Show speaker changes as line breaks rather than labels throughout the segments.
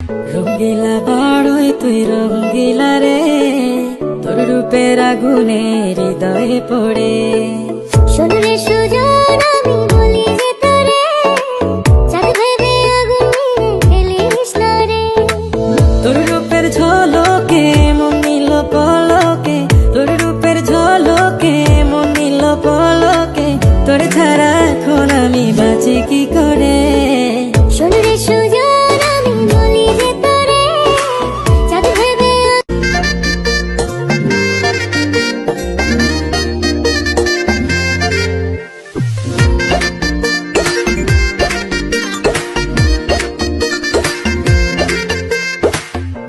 রঙ্গিলা বড়ই তুই রঙ্গিলা রে, তোর রূপের আগুনে হৃদয়ে পড়ে।
শোন রে সুজন আমি বলি যে তোরে, চাঁদ ভেবে আগুন নিয়ে ফেলিস না রে।
তোর রূপের ঝলকে মন নিল পলকে, তোর রূপের ঝলকে মন নিল পলকে, তোর ছাড়া এখন আমি বাঁচি কি করে।
শোন রে সুজন আমি বলি যে তোরে, চাঁদ ভেবে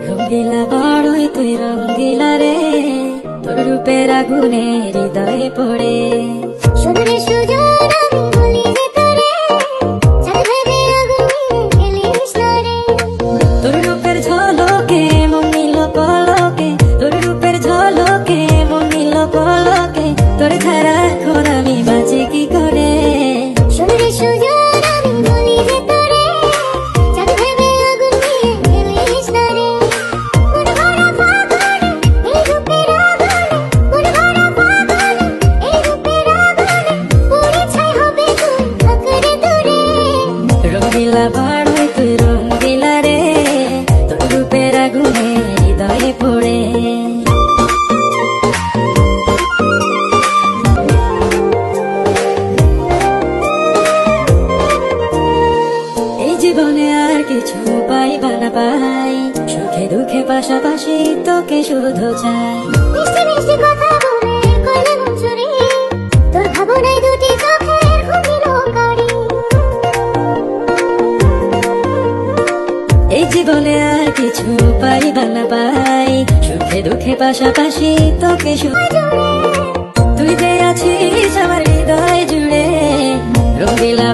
রঙ্গিলা বড়ই তুই রঙ্গিলা রে, তোর রূপের আগুনে হৃদয়ে পড়ে।
শোন রে সুজন আমি বলি যে তোরে, চাঁদ ভেবে আগুন নিয়ে ফেলিস না রে।
তোর রূপের ঝলকে মন নিল পলকে, তোর রূপের ঝলকে মন নিল পলকে, তোর ছাড়া এখন আমি বাঁচি কি করে।
শোন রে সুজন আমি বলি যে তোরে, চাঁদ ভেবে আগুন নিয়ে ফেলিস না রে। মন ভরা ফাগুনে এই রূপের আগুনে, মন ভরা ফাগুনে এই রূপের আগুনে, পুড়ে ছাই হবে তুই থাক রে দূরে।
রঙ্গিলা বড়ই তুই রঙ্গিলা রে, তোর রূপের আগুনে হৃদয়ে পড়ে। এই জীবনে আর কিছু পাইবা না পাই, সুখে দুঃখে পাশাপাশি তোকে শুধু চাই।
মিষ্টি মিষ্টি কথা বলে কইলে মন চুরি, তোর ভাবনায় দুটি চোখের ঘুম দিল কারি।
এই জীবনে আর কিছু পাইবা না পাই, সুখে দুঃখে পাশাপাশি তোকে তুই যে আছিস আমার হৃদয় জুড়ে। রঙ্গিলা